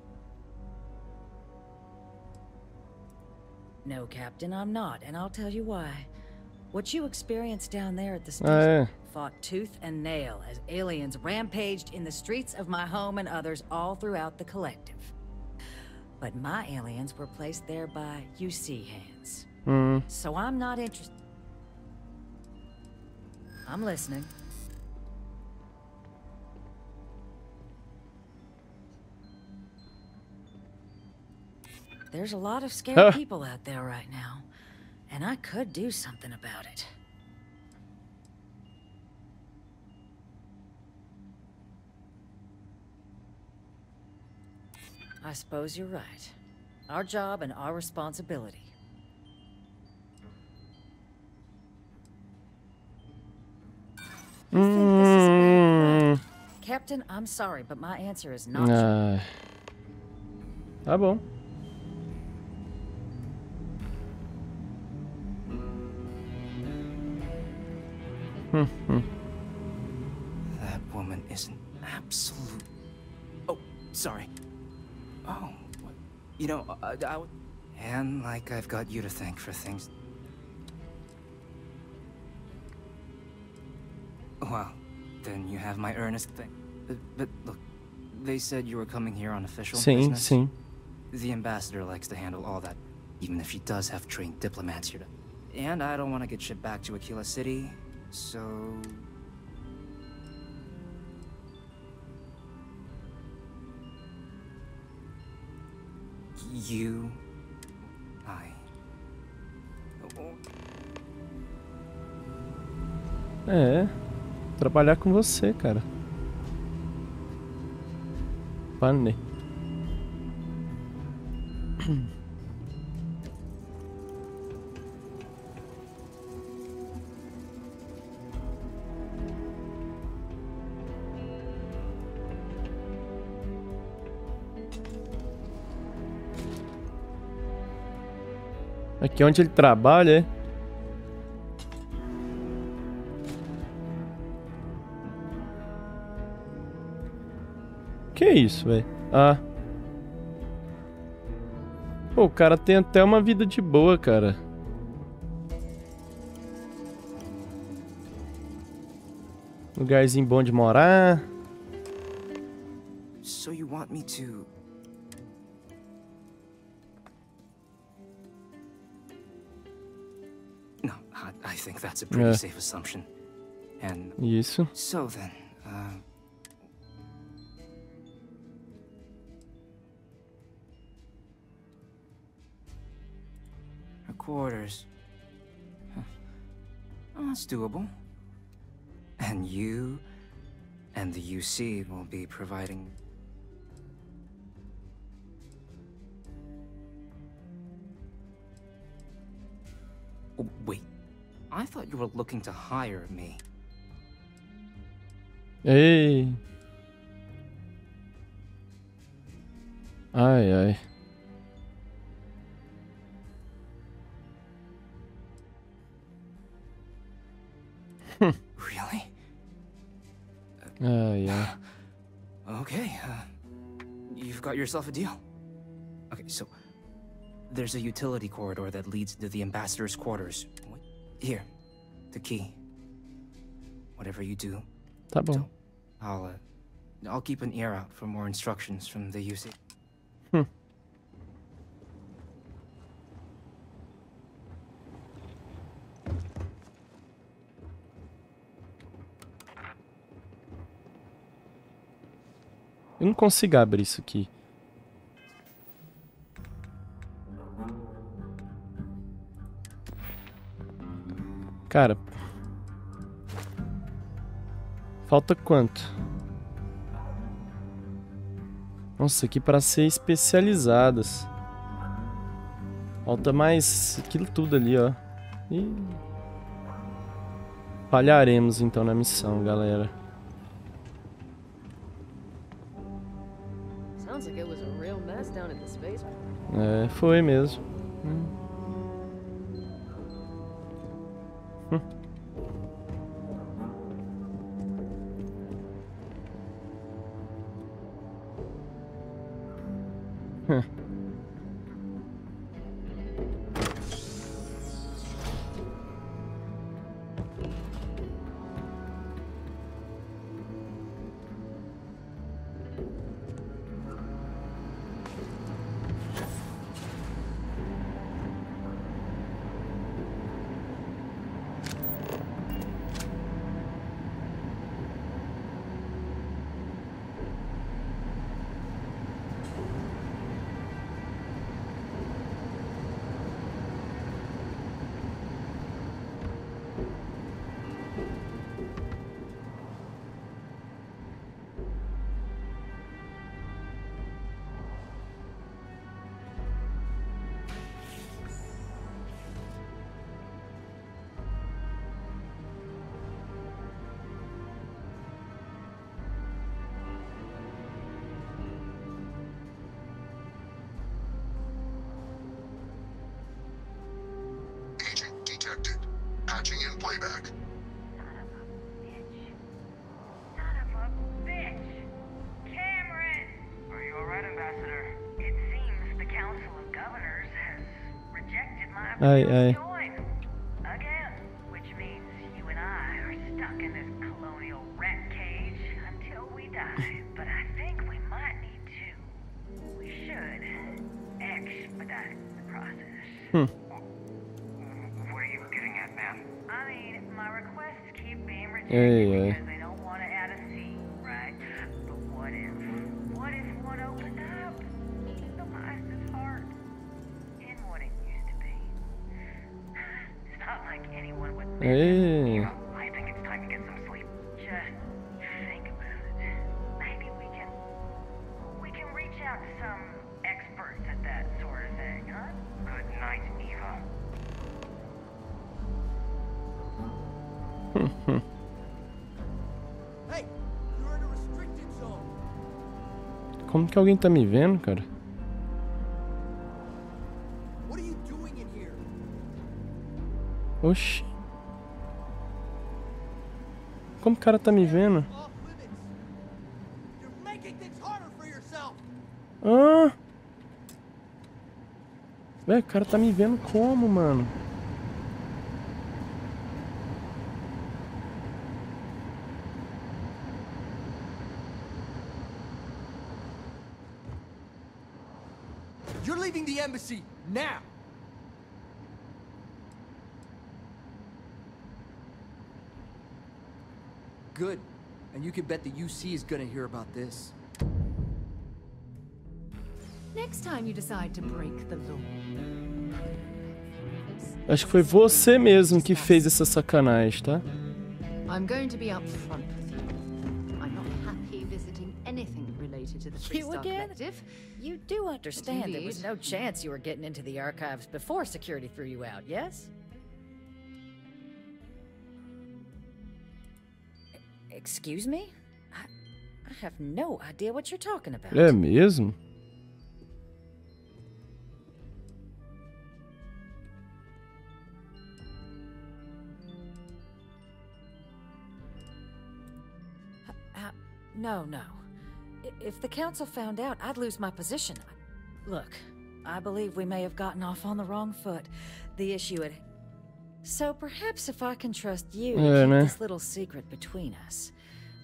Speaker 18: No, Captain, I'm not, and I'll tell you why. What you experienced down there at the station fought tooth and nail as aliens rampaged in the streets of my home and others all throughout the collective. But my aliens were placed there by UC hands. So I'm not interested. I'm listening. There's a lot of scared people out there right now, and I could do something about it. I suppose you're right. Our job and our responsibility. You think this is bad? Captain, I'm sorry, but my answer is not true.
Speaker 1: Tá bom.
Speaker 11: That woman is an absolute... Oh, sorry. Oh, you know, and like I've got you to thank for things. Well, then you have my earnest thing. But look, they said you were coming here on official business.
Speaker 1: Sim.
Speaker 11: The ambassador likes to handle all that, even if she does have trained diplomats here to... And I don't want to get shipped back to Aquila City, so...
Speaker 1: Trabalhar com você, cara. Pane. Aqui onde ele trabalha, é? Que isso, velho? Ah. Pô, o cara tem até uma vida de boa, cara. Lugarzinho bom de morar.
Speaker 11: So you want me to... No, I think that's a pretty safe assumption. And
Speaker 1: isso.
Speaker 11: So then, her quarters. Oh, that's doable. And you and the UC will be providing. Oh, wait. I thought you were looking to hire me.
Speaker 1: Ei. Ai, ai.
Speaker 11: Really?
Speaker 1: Ai, ai.
Speaker 11: Okay, you've got yourself a deal. Okay, so there's a utility corridor that leads to the ambassador's quarters. Here, the key. Whatever you do,
Speaker 1: Tá bom.
Speaker 11: I'll keep an ear out for more instructions from the UC.
Speaker 1: Eu não consigo abrir isso aqui. Cara. Falta quanto? Nossa, aqui para ser especializadas. Falta mais aquilo tudo ali, ó. E falharemos então na missão, galera. É, foi mesmo.
Speaker 19: Patching in playback.
Speaker 5: Son of a bitch! Cameron!
Speaker 20: Are you alright, Ambassador?
Speaker 5: It seems the Council of Governors has rejected my
Speaker 1: Aye,
Speaker 5: appeal
Speaker 1: aye.
Speaker 5: to join. Again. Which means you and I are stuck in this colonial rat cage until we die. But I think we might need to. We should expedite the process. I mean, my requests keep being rejected because they don't want to add a seat, right? But what if one opened up? The life is hard in what it used to be. It's not like anyone would
Speaker 1: Hey.
Speaker 5: I think it's time to get some sleep. Just think about it. Maybe we can reach out to some experts at that sort of thing, huh?
Speaker 20: Good night, Eva.
Speaker 6: Hey, you're in a restricted zone.
Speaker 1: Como que alguém tá me vendo, cara?
Speaker 6: What are you doing in here?
Speaker 1: Oxi. Como o cara tá me vendo?
Speaker 6: You're making things harder for yourself.
Speaker 1: Ah! Véi, o cara tá me vendo como, mano?
Speaker 6: You're leaving the embassy now. Good. And you can bet the UC is gonna hear about this.
Speaker 3: Next time you decide to break the law.
Speaker 1: Acho que foi você mesmo que fez essa sacanagem, tá?
Speaker 3: I'm going to be upfront with you. I'm not happy visiting anything related to the Freestar Collective.
Speaker 18: You do understand there was no chance you were getting into the archives before security threw you out, yes? Excuse me? I have no idea what you're talking about.
Speaker 1: É mesmo?
Speaker 18: No. If the council found out, I'd lose my position. Look, I believe we may have gotten off on the wrong foot. The issue at... So perhaps if I can trust you to keep this little secret between us,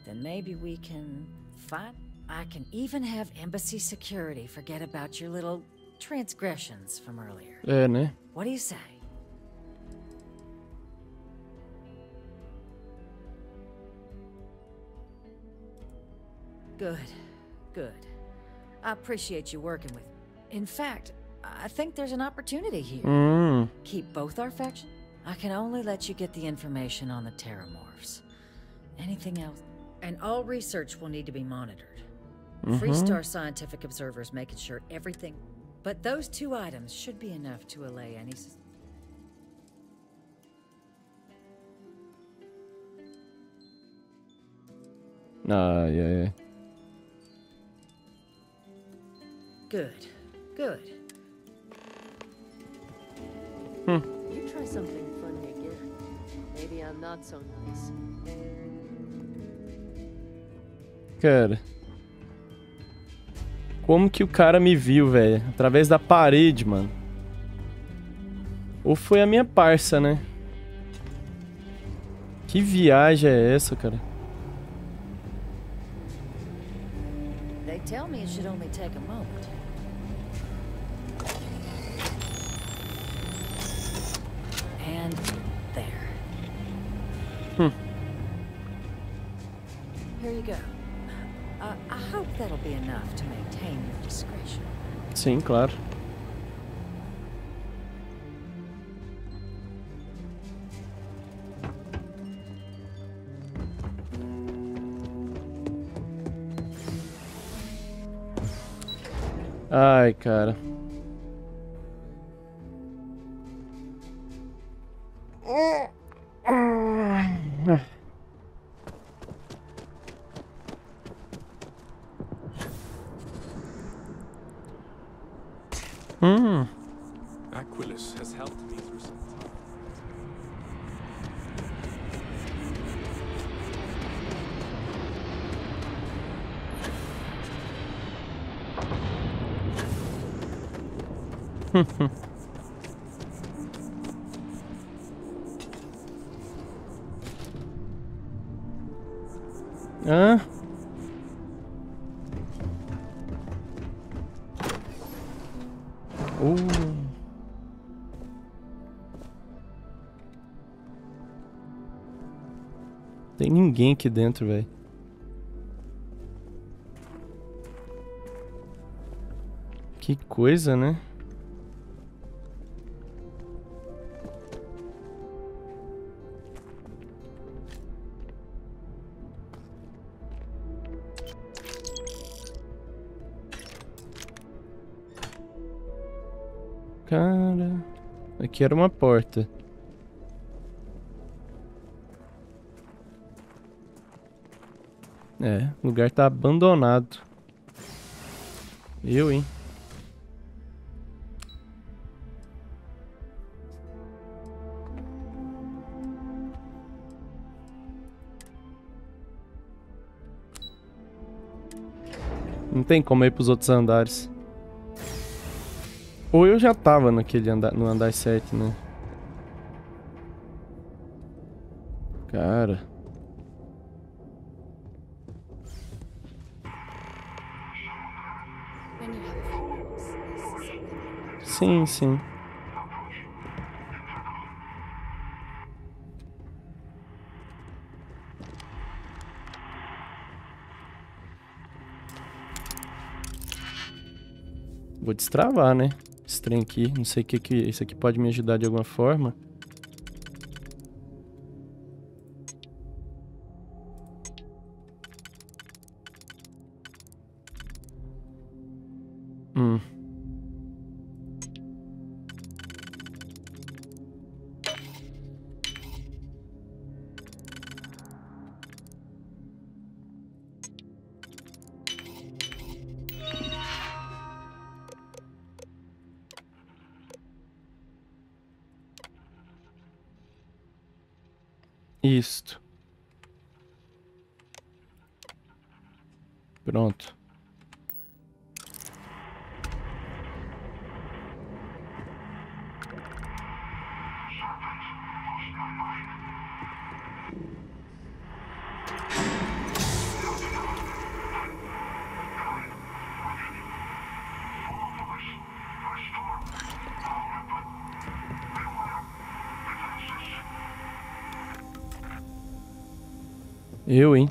Speaker 18: then maybe we can fight. I can even have embassy security forget about your little transgressions from earlier.
Speaker 1: É, né?
Speaker 18: What do you say? Good. I appreciate you working with me. In fact, I think there's an opportunity here. Keep both our factions. I can only let you get the information on the Terrormorphs. Anything else? And all research will need to be monitored. Freestar scientific observers making sure everything... But those 2 items should be enough to allay any...
Speaker 1: Yeah.
Speaker 18: Good.
Speaker 21: You try something funny again. Maybe I'm not so nice.
Speaker 1: Cara. Como que o cara me viu, velho? Através da parede, mano. Ou foi a minha parça, né? Que viagem é essa, cara?
Speaker 18: They tell me it should only take a moment. And there. Here you go. I hope that'll be enough to maintain your discretion.
Speaker 1: Sim, claro. Ai, cara.
Speaker 22: Aquilus has helped me through some time.
Speaker 1: Hã? Tem ninguém aqui dentro, velho. Que coisa, né? Cara, aqui era uma porta. É, o lugar tá abandonado. Hein? Não tem como ir pros outros andares. Ou eu já tava naquele andar, no andar certo, né? Cara. Sim. vou destravar, né? Esse trem aqui. Não sei o que isso aqui pode me ajudar de alguma forma. Isto. Pronto. Eu, hein?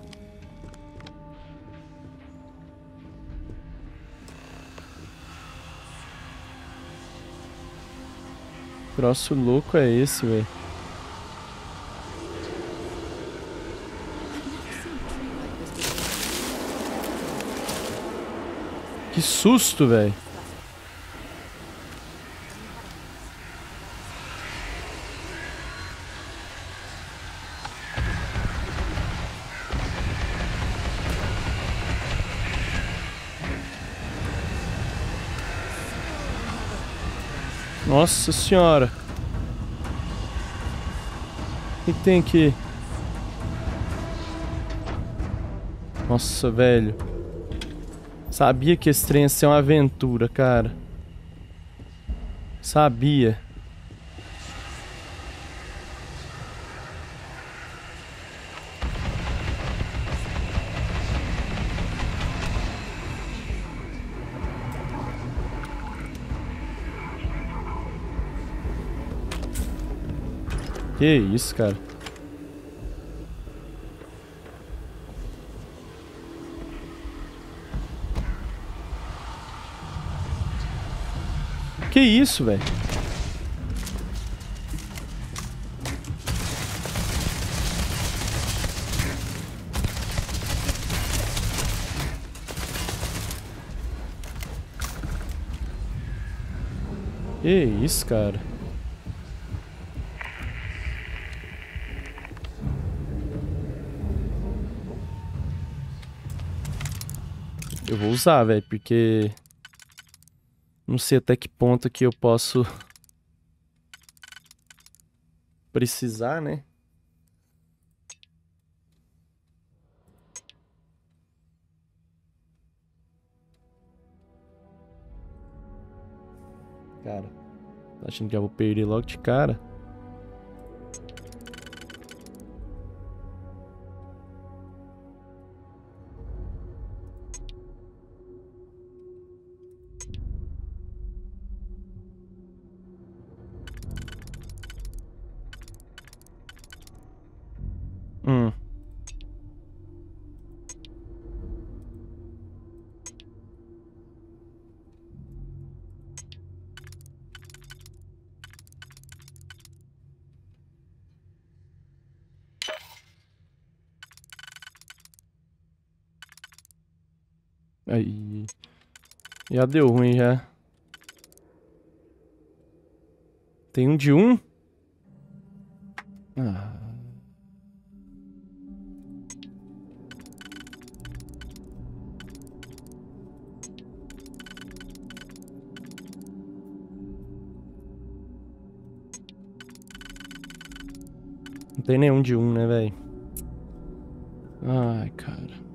Speaker 1: Troço louco é esse, velho? Que susto, velho. Nossa senhora. O que tem aqui? Nossa, velho. Sabia que esse trem ia ser uma aventura, cara. Sabia. Que isso, cara? Que isso, velho? Que isso, cara? Eu vou usar, velho, porque não sei até que ponto que eu posso precisar, né? Cara, tá achando que eu vou perder logo de cara? Aí. Já deu ruim já. Tem um de um? Ah. Não tem nenhum de um, né, velho? Ai, cara.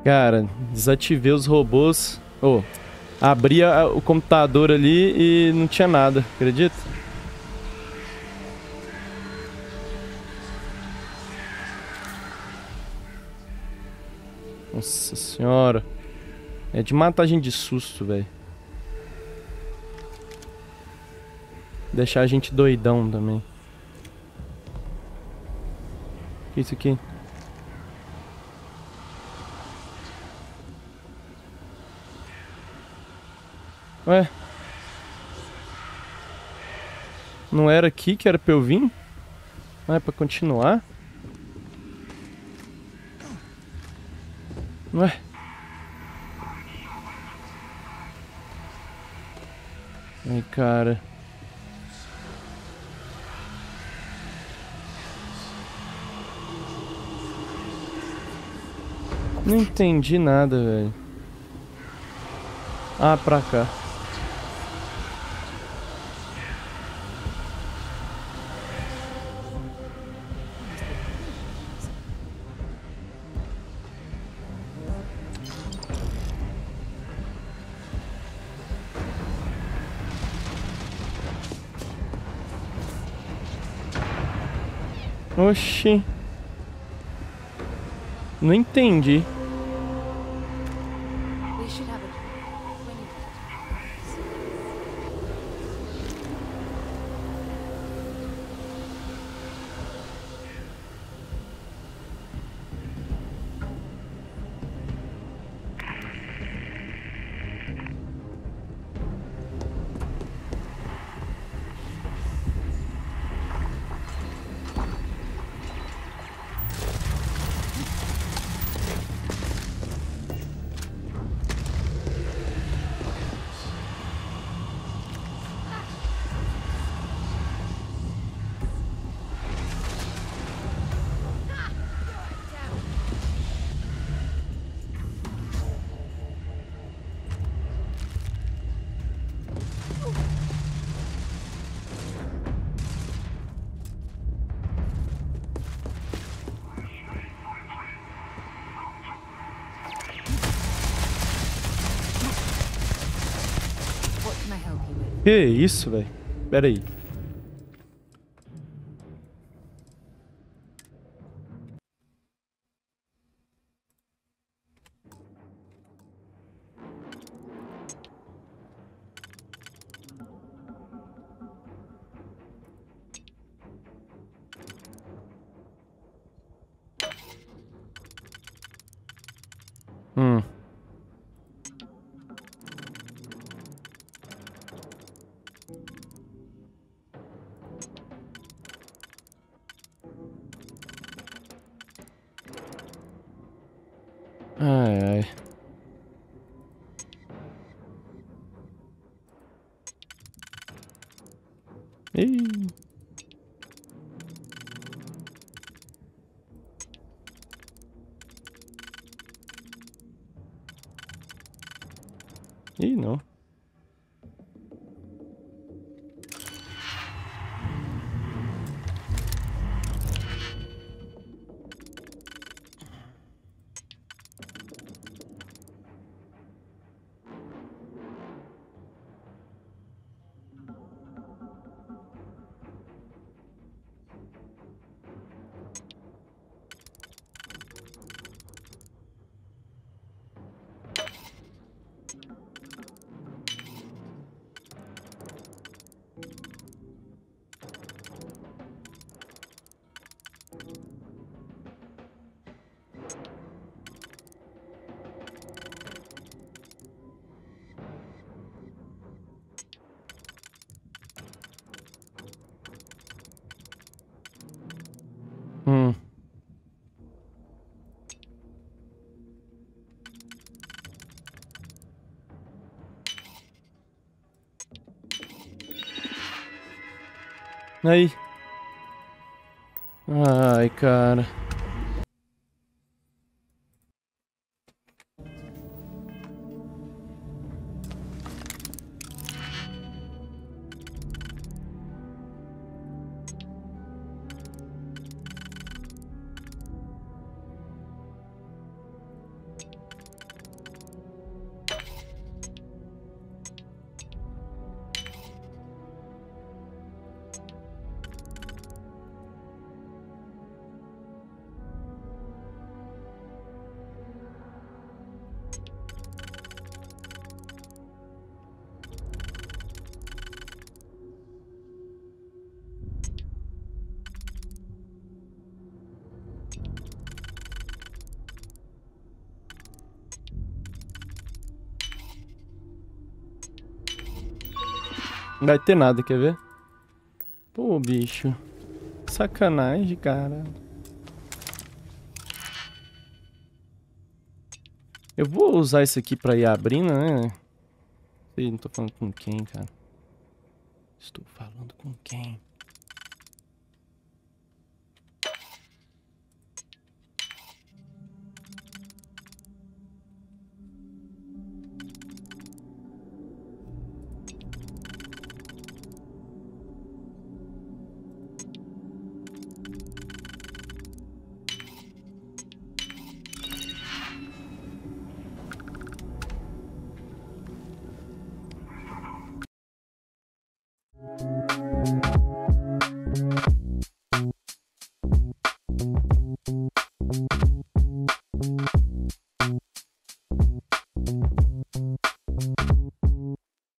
Speaker 1: Cara, desativei os robôs. Oh, abri o computador ali e não tinha nada, acredita? Nossa senhora. É de matar a gente de susto, velho. Deixar a gente doidão também. Que é isso aqui? Ué? Não era aqui que era pra eu vir? Ah, é pra continuar? Ué? Ai, cara. Não entendi nada, velho. Ah, pra cá. Oxi. Não entendi. Que isso, velho? Pera aí. Ai, ai. Ih. Ih, não. Aí. Ai, cara. Não vai ter nada, quer ver? Pô, bicho. Sacanagem, cara. Eu vou usar isso aqui pra ir abrindo, né? Sei, não tô falando com quem, cara. Estou falando com quem?